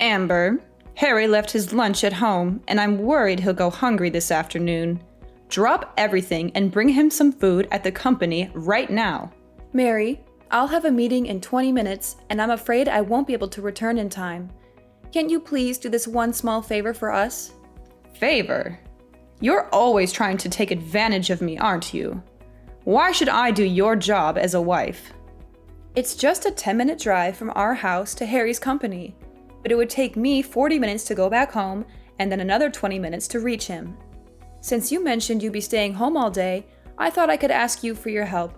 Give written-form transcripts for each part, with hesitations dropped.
Amber, Harry left his lunch at home, and I'm worried he'll go hungry this afternoon. Drop everything and bring him some food at the company right now. Mary, I'll have a meeting in 20 minutes, and I'm afraid I won't be able to return in time. Can't you please do this one small favor for us? Favor? You're always trying to take advantage of me, aren't you? Why should I do your job as a wife? It's just a 10-minute drive from our house to Harry's company, but it would take me 40 minutes to go back home and then another 20 minutes to reach him. Since you mentioned you'd be staying home all day, I thought I could ask you for your help.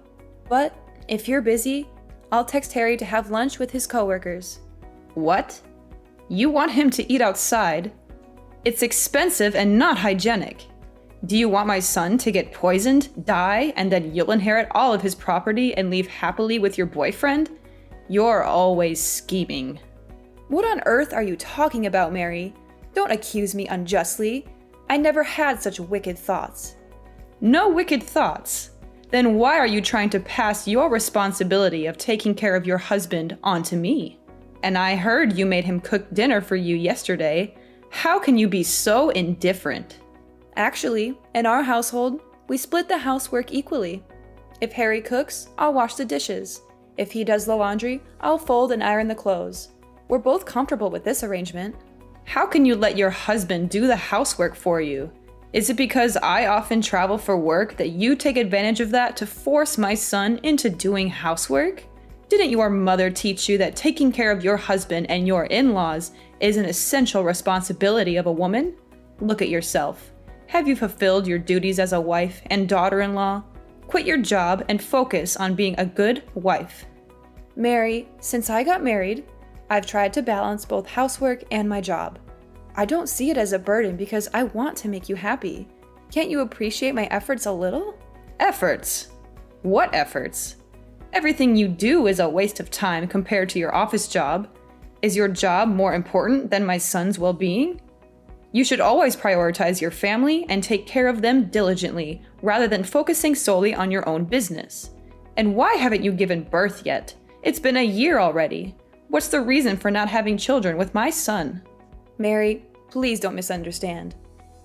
But if you're busy, I'll text Harry to have lunch with his coworkers. What? You want him to eat outside? It's expensive and not hygienic. Do you want my son to get poisoned, die, and then you'll inherit all of his property and leave happily with your boyfriend? You're always scheming. What on earth are you talking about, Mary? Don't accuse me unjustly. I never had such wicked thoughts. No wicked thoughts? Then why are you trying to pass your responsibility of taking care of your husband onto me? And I heard you made him cook dinner for you yesterday. How can you be so indifferent? Actually, in our household, we split the housework equally. If Harry cooks, I'll wash the dishes. If he does the laundry, I'll fold and iron the clothes. We're both comfortable with this arrangement. How can you let your husband do the housework for you? Is it because I often travel for work that you take advantage of that to force my son into doing housework? Didn't your mother teach you that taking care of your husband and your in-laws is an essential responsibility of a woman? Look at yourself. Have you fulfilled your duties as a wife and daughter-in-law? Quit your job and focus on being a good wife. Mary, since I got married, I've tried to balance both housework and my job. I don't see it as a burden because I want to make you happy. Can't you appreciate my efforts a little? Efforts? What efforts? Everything you do is a waste of time compared to your office job. Is your job more important than my son's well-being? You should always prioritize your family and take care of them diligently, rather than focusing solely on your own business. And why haven't you given birth yet? It's been a year already. What's the reason for not having children with my son? Mary, please don't misunderstand.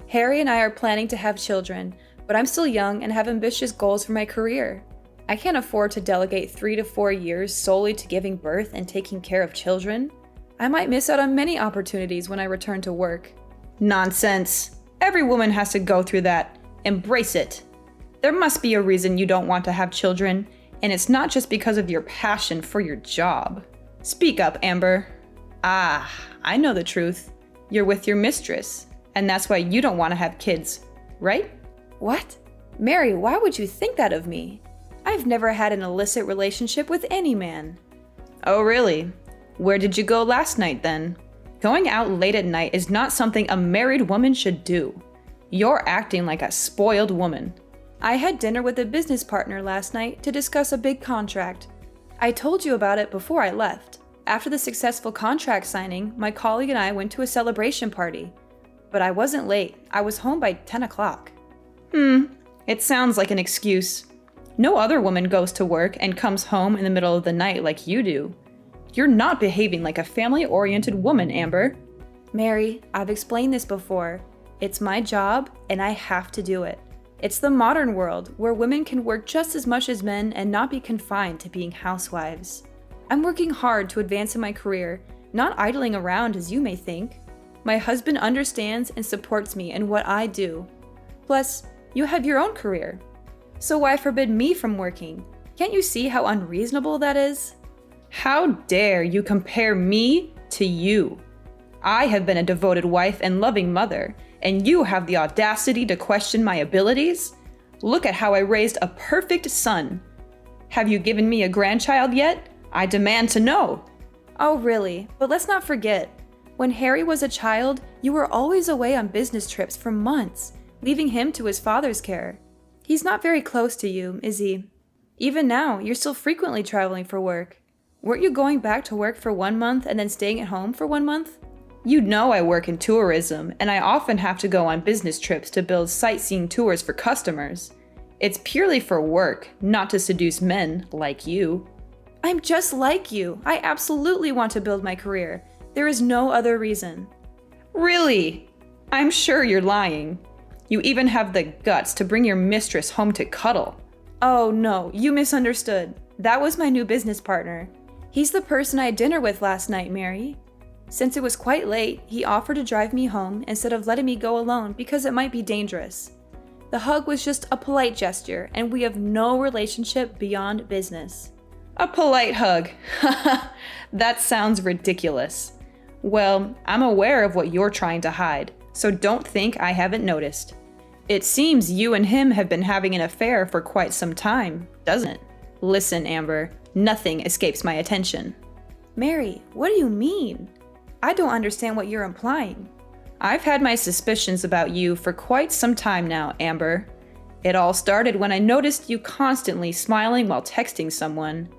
Harry and I are planning to have children, but I'm still young and have ambitious goals for my career. I can't afford to delegate 3 to 4 years solely to giving birth and taking care of children. I might miss out on many opportunities when I return to work. Nonsense. Every woman has to go through that. Embrace it. There must be a reason you don't want to have children, and it's not just because of your passion for your job. Speak up, Amber. Ah, I know the truth. You're with your mistress, and that's why you don't want to have kids, right? What? Mary, why would you think that of me? I've never had an illicit relationship with any man. Oh, really? Where did you go last night, then? Going out late at night is not something a married woman should do. You're acting like a spoiled woman. I had dinner with a business partner last night to discuss a big contract. I told you about it before I left. After the successful contract signing, my colleague and I went to a celebration party. But I wasn't late. I was home by 10 o'clock. It sounds like an excuse. No other woman goes to work and comes home in the middle of the night like you do. You're not behaving like a family-oriented woman, Amber. Mary, I've explained this before. It's my job, and I have to do it. It's the modern world, where women can work just as much as men and not be confined to being housewives. I'm working hard to advance in my career, not idling around as you may think. My husband understands and supports me in what I do. Plus, you have your own career. So why forbid me from working? Can't you see how unreasonable that is? How dare you compare me to you? I have been a devoted wife and loving mother, and you have the audacity to question my abilities? Look at how I raised a perfect son. Have you given me a grandchild yet? I demand to know. Oh, really? But let's not forget. When Harry was a child, you were always away on business trips for months, leaving him to his father's care. He's not very close to you, is he? Even now, you're still frequently traveling for work. Weren't you going back to work for 1 month and then staying at home for 1 month? You know I work in tourism, and I often have to go on business trips to build sightseeing tours for customers. It's purely for work, not to seduce men like you. I'm just like you. I absolutely want to build my career. There is no other reason. Really? I'm sure you're lying. You even have the guts to bring your mistress home to cuddle. Oh no, you misunderstood. That was my new business partner. He's the person I had dinner with last night, Mary. Since it was quite late, he offered to drive me home instead of letting me go alone because it might be dangerous. The hug was just a polite gesture, and we have no relationship beyond business. A polite hug. That sounds ridiculous. Well, I'm aware of what you're trying to hide, so don't think I haven't noticed. It seems you and him have been having an affair for quite some time, doesn't it? Listen, Amber, nothing escapes my attention. Mary, what do you mean? I don't understand what you're implying. I've had my suspicions about you for quite some time now, Amber. It all started when I noticed you constantly smiling while texting someone.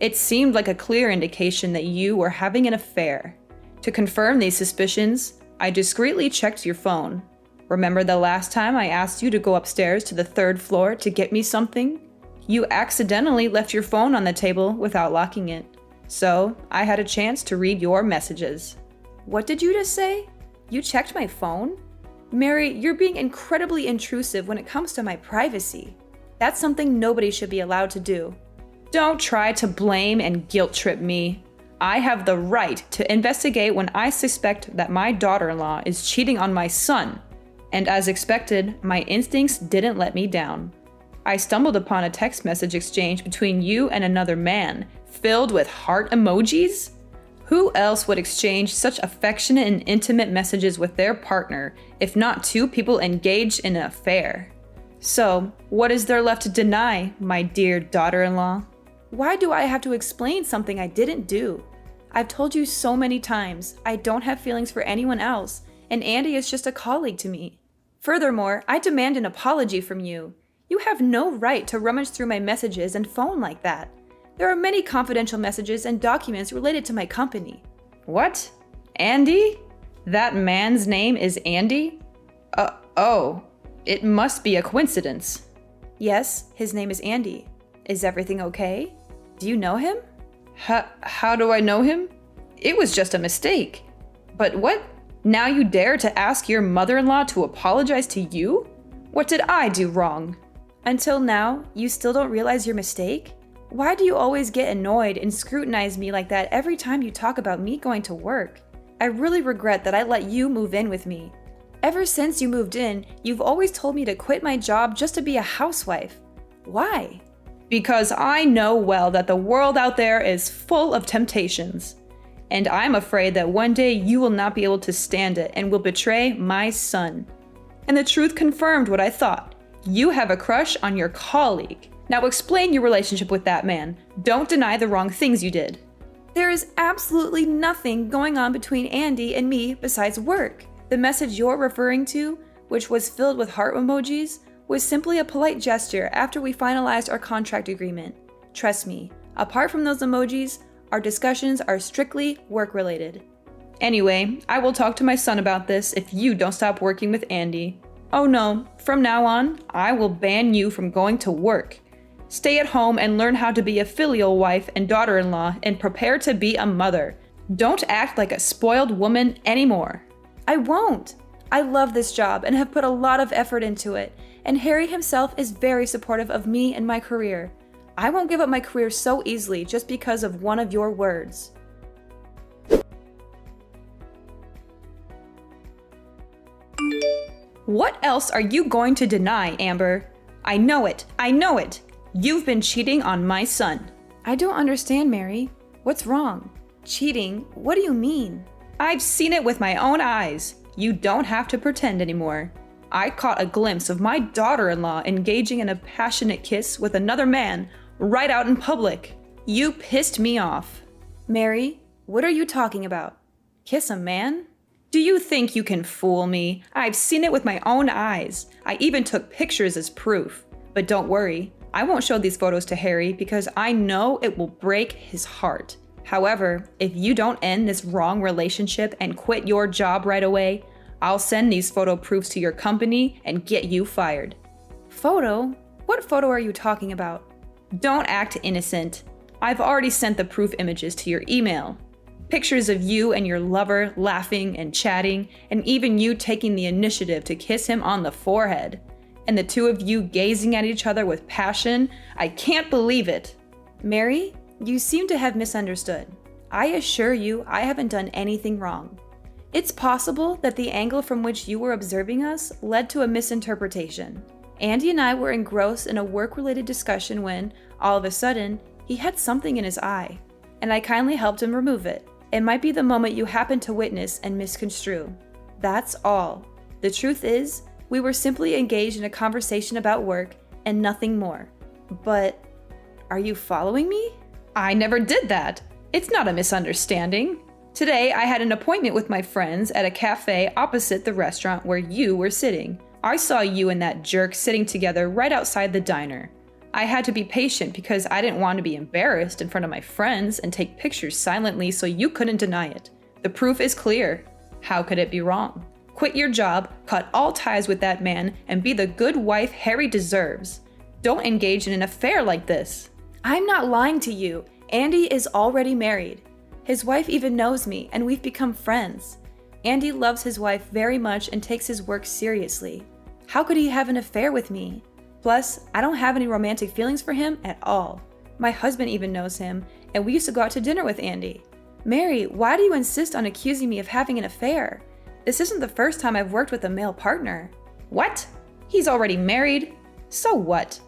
It seemed like a clear indication that you were having an affair. To confirm these suspicions, I discreetly checked your phone. Remember the last time I asked you to go upstairs to the 3rd floor to get me something? You accidentally left your phone on the table without locking it. So, I had a chance to read your messages. What did you just say? You checked my phone? Mary, you're being incredibly intrusive when it comes to my privacy. That's something nobody should be allowed to do. Don't try to blame and guilt trip me. I have the right to investigate when I suspect that my daughter-in-law is cheating on my son. And as expected, my instincts didn't let me down. I stumbled upon a text message exchange between you and another man, filled with heart emojis? Who else would exchange such affectionate and intimate messages with their partner, if not two people engaged in an affair? So, what is there left to deny, my dear daughter-in-law? Why do I have to explain something I didn't do? I've told you so many times, I don't have feelings for anyone else, and Andy is just a colleague to me. Furthermore, I demand an apology from you. You have no right to rummage through my messages and phone like that. There are many confidential messages and documents related to my company. What? Andy? That man's name is Andy? Oh, it must be a coincidence. Yes, his name is Andy. Is everything okay? Do you know him? How do I know him? It was just a mistake. But what? Now you dare to ask your mother-in-law to apologize to you? What did I do wrong? Until now, you still don't realize your mistake? Why do you always get annoyed and scrutinize me like that every time you talk about me going to work? I really regret that I let you move in with me. Ever since you moved in, you've always told me to quit my job just to be a housewife. Why? Because I know well that the world out there is full of temptations. And I'm afraid that one day you will not be able to stand it and will betray my son. And the truth confirmed what I thought. You have a crush on your colleague. Now explain your relationship with that man. Don't deny the wrong things you did. There is absolutely nothing going on between Andy and me besides work. The message you're referring to, which was filled with heart emojis, was simply a polite gesture after we finalized our contract agreement. Trust me, apart from those emojis, our discussions are strictly work-related. Anyway, I will talk to my son about this if you don't stop working with Andy. Oh no, from now on, I will ban you from going to work. Stay at home and learn how to be a filial wife and daughter-in-law and prepare to be a mother. Don't act like a spoiled woman anymore. I won't. I love this job and have put a lot of effort into it, and Harry himself is very supportive of me and my career. I won't give up my career so easily just because of one of your words. What else are you going to deny, Amber? I know it. I know it. You've been cheating on my son. I don't understand, Mary. What's wrong? Cheating? What do you mean? I've seen it with my own eyes. You don't have to pretend anymore. I caught a glimpse of my daughter-in-law engaging in a passionate kiss with another man right out in public. You pissed me off. Mary, what are you talking about? Kiss a man? Do you think you can fool me? I've seen it with my own eyes. I even took pictures as proof. But don't worry, I won't show these photos to Harry because I know it will break his heart. However, if you don't end this wrong relationship and quit your job right away, I'll send these photo proofs to your company and get you fired. Photo? What photo are you talking about? Don't act innocent. I've already sent the proof images to your email. Pictures of you and your lover laughing and chatting, and even you taking the initiative to kiss him on the forehead. And the two of you gazing at each other with passion. I can't believe it. Mary, you seem to have misunderstood. I assure you I haven't done anything wrong. It's possible that the angle from which you were observing us led to a misinterpretation. Andy and I were engrossed in a work-related discussion when, all of a sudden, he had something in his eye, and I kindly helped him remove it. It might be the moment you happened to witness and misconstrue. That's all. The truth is, we were simply engaged in a conversation about work and nothing more. But, are you following me? I never did that. It's not a misunderstanding. Today, I had an appointment with my friends at a cafe opposite the restaurant where you were sitting. I saw you and that jerk sitting together right outside the diner. I had to be patient because I didn't want to be embarrassed in front of my friends and take pictures silently so you couldn't deny it. The proof is clear. How could it be wrong? Quit your job, cut all ties with that man, and be the good wife Harry deserves. Don't engage in an affair like this. I'm not lying to you. Andy is already married. His wife even knows me, and we've become friends. Andy loves his wife very much and takes his work seriously. How could he have an affair with me? Plus, I don't have any romantic feelings for him at all. My husband even knows him, and we used to go out to dinner with Andy. Mary, why do you insist on accusing me of having an affair? This isn't the first time I've worked with a male partner. What? He's already married? So what?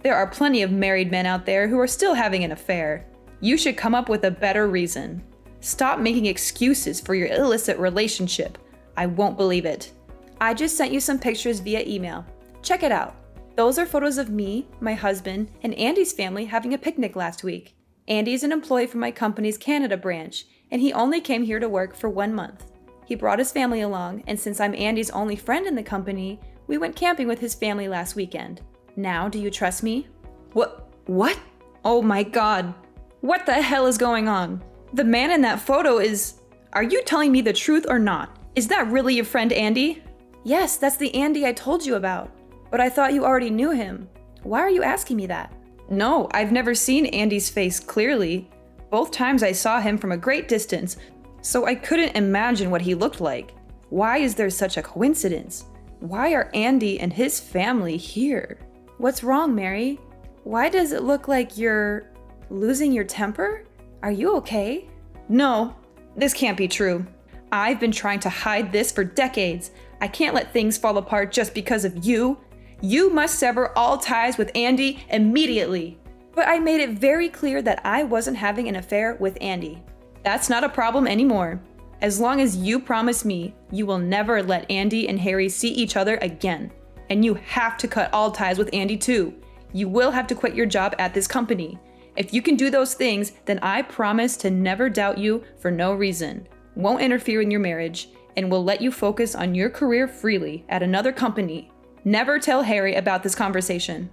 There are plenty of married men out there who are still having an affair. You should come up with a better reason. Stop making excuses for your illicit relationship. I won't believe it. I just sent you some pictures via email. Check it out. Those are photos of me, my husband, and Andy's family having a picnic last week. Andy's an employee from my company's Canada branch, and he only came here to work for 1 month. He brought his family along, and since I'm Andy's only friend in the company, we went camping with his family last weekend. Now, do you trust me? What? Oh my God. What the hell is going on? The man in that photo is... Are you telling me the truth or not? Is that really your friend Andy? Yes, that's the Andy I told you about. But I thought you already knew him. Why are you asking me that? No, I've never seen Andy's face clearly. Both times I saw him from a great distance, so I couldn't imagine what he looked like. Why is there such a coincidence? Why are Andy and his family here? What's wrong, Mary? Why does it look like you're losing your temper? Are you okay? No, this can't be true. I've been trying to hide this for decades. I can't let things fall apart just because of you. You must sever all ties with Andy immediately. But I made it very clear that I wasn't having an affair with Andy. That's not a problem anymore. As long as you promise me, you will never let Andy and Harry see each other again. And you have to cut all ties with Andy too. You will have to quit your job at this company. If you can do those things, then I promise to never doubt you for no reason, won't interfere in your marriage, and will let you focus on your career freely at another company. Never tell Harry about this conversation.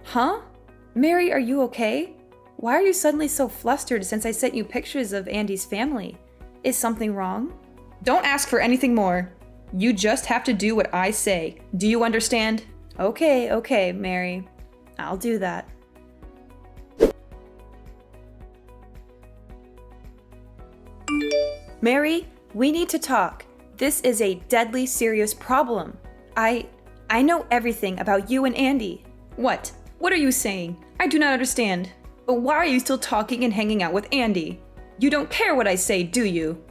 Huh? Mary, are you okay? Why are you suddenly so flustered since I sent you pictures of Andy's family? Is something wrong? Don't ask for anything more. You just have to do what I say. Do you understand? Okay, Mary. I'll do that. Mary, we need to talk. This is a deadly serious problem. I know everything about you and Andy. What? What are you saying? I do not understand. But why are you still talking and hanging out with Andy? You don't care what I say, do you?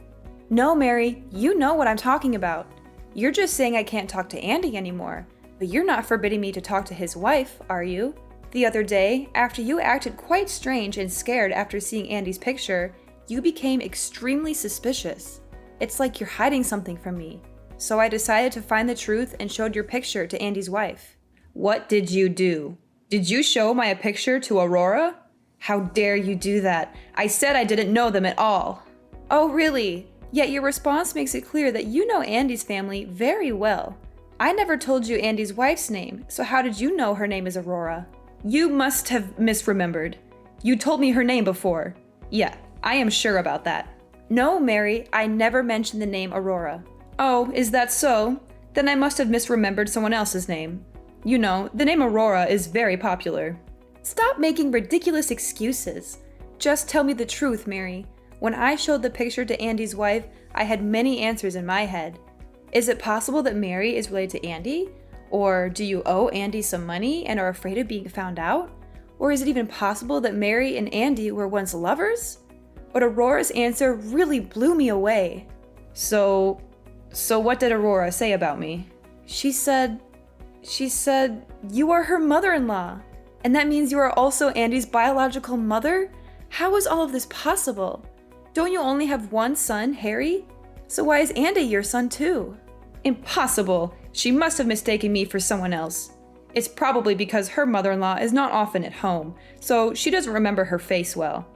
No, Mary, you know what I'm talking about. You're just saying I can't talk to Andy anymore, but you're not forbidding me to talk to his wife, are you? The other day, after you acted quite strange and scared after seeing Andy's picture, you became extremely suspicious. It's like you're hiding something from me. So I decided to find the truth and showed your picture to Andy's wife. What did you do? Did you show my picture to Aurora? How dare you do that? I said I didn't know them at all. Oh, really? Yet your response makes it clear that you know Andy's family very well. I never told you Andy's wife's name, so how did you know her name is Aurora? You must have misremembered. You told me her name before. Yeah, I am sure about that. No, Mary, I never mentioned the name Aurora. Oh, is that so? Then I must have misremembered someone else's name. You know, the name Aurora is very popular. Stop making ridiculous excuses. Just tell me the truth, Mary. When I showed the picture to Andy's wife, I had many answers in my head. Is it possible that Mary is related to Andy? Or do you owe Andy some money and are afraid of being found out? Or is it even possible that Mary and Andy were once lovers? But Aurora's answer really blew me away. So what did Aurora say about me? She said, you are her mother-in-law. And that means you are also Andy's biological mother? How is all of this possible? Don't you only have one son, Harry? So why is Andy your son too? Impossible! She must have mistaken me for someone else. It's probably because her mother-in-law is not often at home, so she doesn't remember her face well.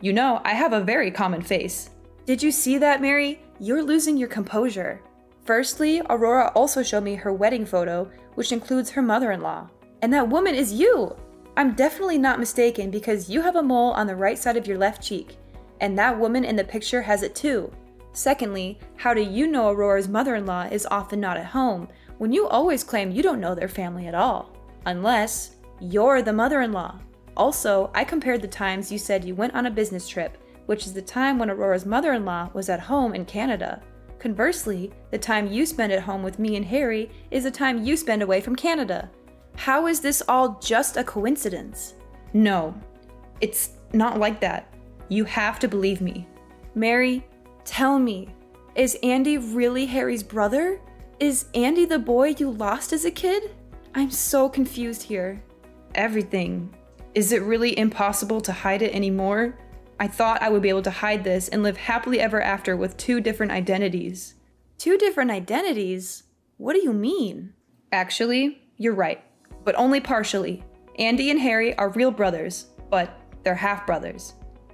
You know, I have a very common face. Did you see that, Mary? You're losing your composure. Firstly, Aurora also showed me her wedding photo, which includes her mother-in-law. And that woman is you! I'm definitely not mistaken because you have a mole on the right side of your left cheek, and that woman in the picture has it too. Secondly, how do you know Aurora's mother-in-law is often not at home when you always claim you don't know their family at all? Unless you're the mother-in-law. Also, I compared the times you said you went on a business trip, which is the time when Aurora's mother-in-law was at home in Canada. Conversely, the time you spend at home with me and Harry is the time you spend away from Canada. How is this all just a coincidence? No, it's not like that. You have to believe me. Mary, tell me, is Andy really Harry's brother? Is Andy the boy you lost as a kid? I'm so confused here. Everything. Is it really impossible to hide it anymore? I thought I would be able to hide this and live happily ever after with 2 different identities. 2 different identities? What do you mean? Actually, you're right, but only partially. Andy and Harry are real brothers, but they're half-brothers.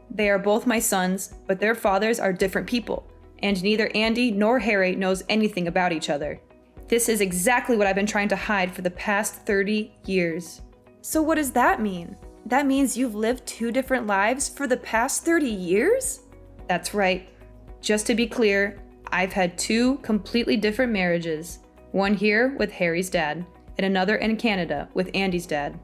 They are both my sons, but their fathers are different people, and neither Andy nor Harry knows anything about each other. This is exactly what I've been trying to hide for the past 30 years. So what does that mean? That means you've lived 2 different lives for the past 30 years? That's right. Just to be clear, I've had 2 completely different marriages. One here with Harry's dad, and another in Canada with Andy's dad.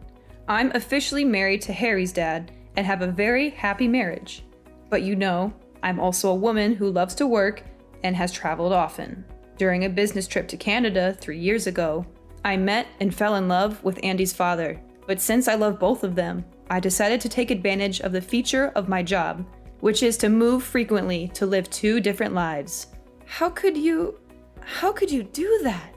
I'm officially married to Harry's dad and have a very happy marriage. But you know, I'm also a woman who loves to work and has traveled often. During a business trip to Canada 3 years ago, I met and fell in love with Andy's father. But since I love both of them, I decided to take advantage of the feature of my job, which is to move frequently to live 2 different lives. How could you do that?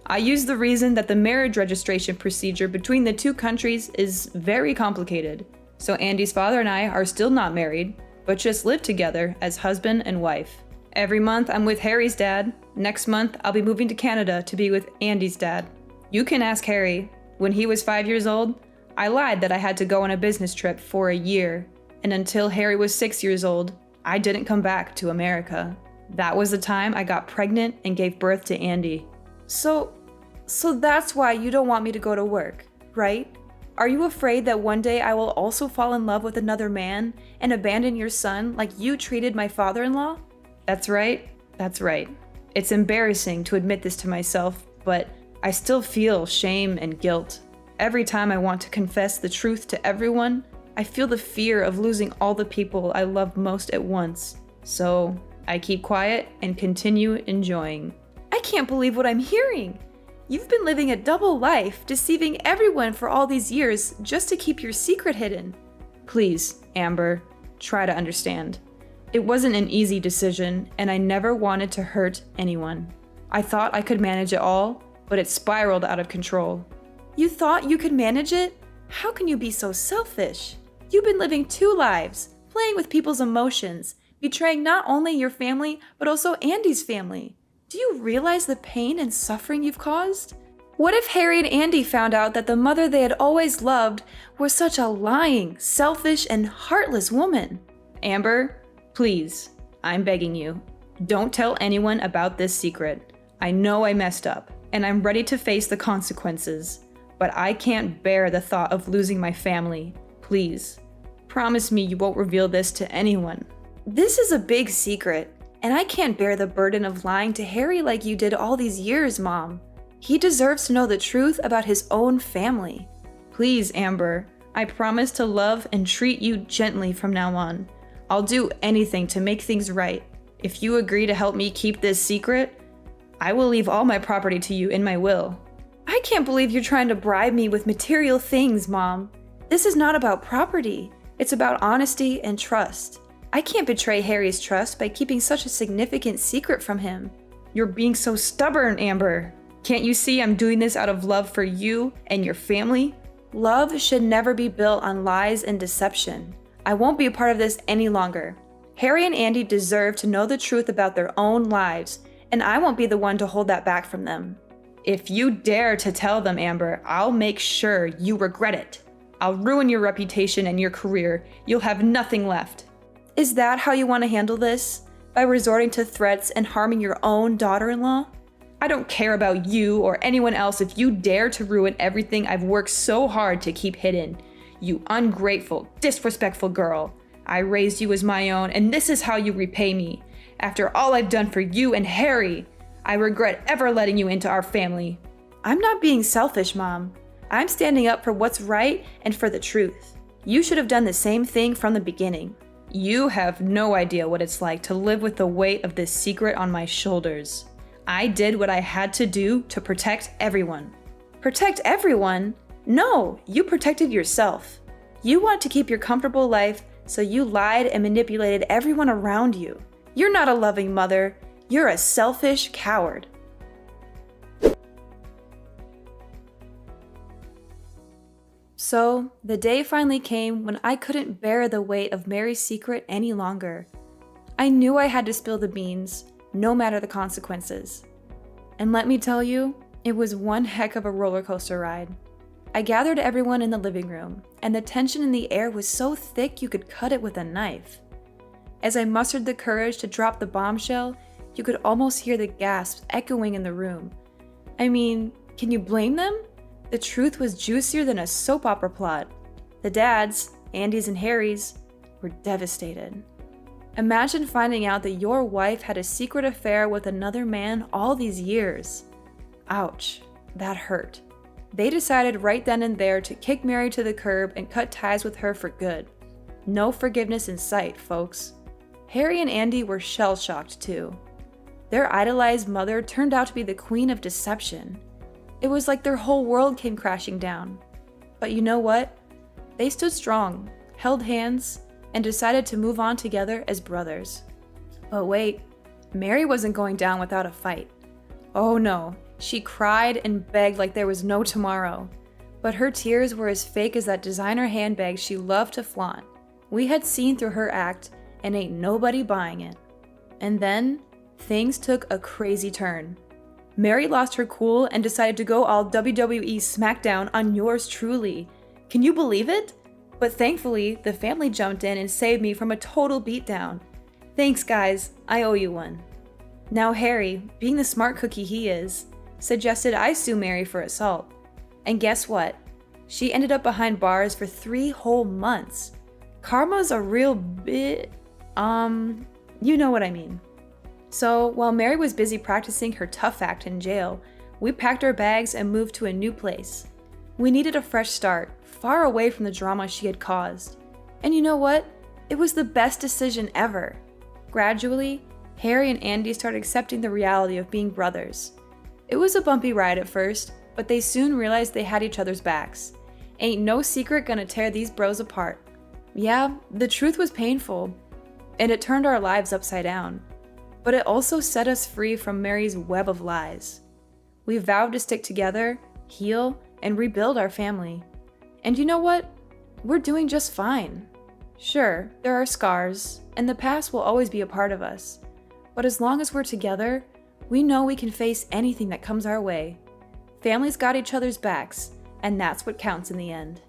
I use the reason that the marriage registration procedure between the 2 countries is very complicated. So Andy's father and I are still not married, but just live together as husband and wife. Every month I'm with Harry's dad. Next month I'll be moving to Canada to be with Andy's dad. You can ask Harry. When he was 5 years old, I lied that I had to go on a business trip for a year. And until Harry was 6 years old, I didn't come back to America. That was the time I got pregnant and gave birth to Andy. So that's why you don't want me to go to work, right? Are you afraid that one day I will also fall in love with another man and abandon your son like you treated my father-in-law? That's right. That's right. It's embarrassing to admit this to myself, but I still feel shame and guilt. Every time I want to confess the truth to everyone, I feel the fear of losing all the people I love most at once. So I keep quiet and continue enjoying. I can't believe what I'm hearing. You've been living a double life, deceiving everyone for all these years just to keep your secret hidden. Please, Amber, try to understand. It wasn't an easy decision, and I never wanted to hurt anyone. I thought I could manage it all, but it spiraled out of control. You thought you could manage it? How can you be so selfish? You've been living 2 lives, playing with people's emotions, betraying not only your family, but also Andy's family. Do you realize the pain and suffering you've caused? What if Harry and Andy found out that the mother they had always loved was such a lying, selfish, and heartless woman? Amber, please, I'm begging you, don't tell anyone about this secret. I know I messed up, and I'm ready to face the consequences, but I can't bear the thought of losing my family. Please, promise me you won't reveal this to anyone. This is a big secret, and I can't bear the burden of lying to Harry like you did all these years, Mom. He deserves to know the truth about his own family. Please, Amber, I promise to love and treat you gently from now on. I'll do anything to make things right. If you agree to help me keep this secret, I will leave all my property to you in my will. I can't believe you're trying to bribe me with material things, Mom. This is not about property. It's about honesty and trust. I can't betray Harry's trust by keeping such a significant secret from him. You're being so stubborn, Amber. Can't you see I'm doing this out of love for you and your family? Love should never be built on lies and deception. I won't be a part of this any longer. Harry and Andy deserve to know the truth about their own lives, and I won't be the one to hold that back from them. If you dare to tell them, Amber, I'll make sure you regret it. I'll ruin your reputation and your career. You'll have nothing left. Is that how you want to handle this? By resorting to threats and harming your own daughter-in-law? I don't care about you or anyone else if you dare to ruin everything I've worked so hard to keep hidden. You ungrateful, disrespectful girl. I raised you as my own, and this is how you repay me. After all I've done for you and Harry, I regret ever letting you into our family. I'm not being selfish, Mom. I'm standing up for what's right and for the truth. You should have done the same thing from the beginning. You have no idea what it's like to live with the weight of this secret on my shoulders. I did what I had to do to protect everyone. Protect everyone? No, you protected yourself. You want to keep your comfortable life, so you lied and manipulated everyone around you. You're not a loving mother. You're a selfish coward. So, the day finally came when I couldn't bear the weight of Mary's secret any longer. I knew I had to spill the beans, no matter the consequences. And let me tell you, it was one heck of a roller coaster ride. I gathered everyone in the living room, and the tension in the air was so thick you could cut it with a knife. As I mustered the courage to drop the bombshell, you could almost hear the gasps echoing in the room. I mean, can you blame them? The truth was juicier than a soap opera plot. The dads, Andy's and Harry's, were devastated. Imagine finding out that your wife had a secret affair with another man all these years. Ouch, that hurt. They decided right then and there to kick Mary to the curb and cut ties with her for good. No forgiveness in sight, folks. Harry and Andy were shell-shocked too. Their idolized mother turned out to be the queen of deception. It was like their whole world came crashing down. But you know what? They stood strong, held hands, and decided to move on together as brothers. But wait, Mary wasn't going down without a fight. Oh no, she cried and begged like there was no tomorrow. But her tears were as fake as that designer handbag she loved to flaunt. We had seen through her act, and ain't nobody buying it. And then, things took a crazy turn. Mary lost her cool and decided to go all WWE SmackDown on yours truly. Can you believe it? But thankfully, the family jumped in and saved me from a total beatdown. Thanks, guys. I owe you one. Now Harry, being the smart cookie he is, suggested I sue Mary for assault. And guess what? She ended up behind bars for 3 whole months. Karma's a real bit... you know what I mean. So, while Mary was busy practicing her tough act in jail, we packed our bags and moved to a new place. We needed a fresh start, far away from the drama she had caused. And you know what? It was the best decision ever. Gradually, Harry and Andy started accepting the reality of being brothers. It was a bumpy ride at first, but they soon realized they had each other's backs. Ain't no secret gonna tear these bros apart. Yeah, the truth was painful, and it turned our lives upside down. But it also set us free from Mary's web of lies. We vowed to stick together, heal, and rebuild our family. And you know what? We're doing just fine. Sure, there are scars, and the past will always be a part of us. But as long as we're together, we know we can face anything that comes our way. Families got each other's backs, and that's what counts in the end.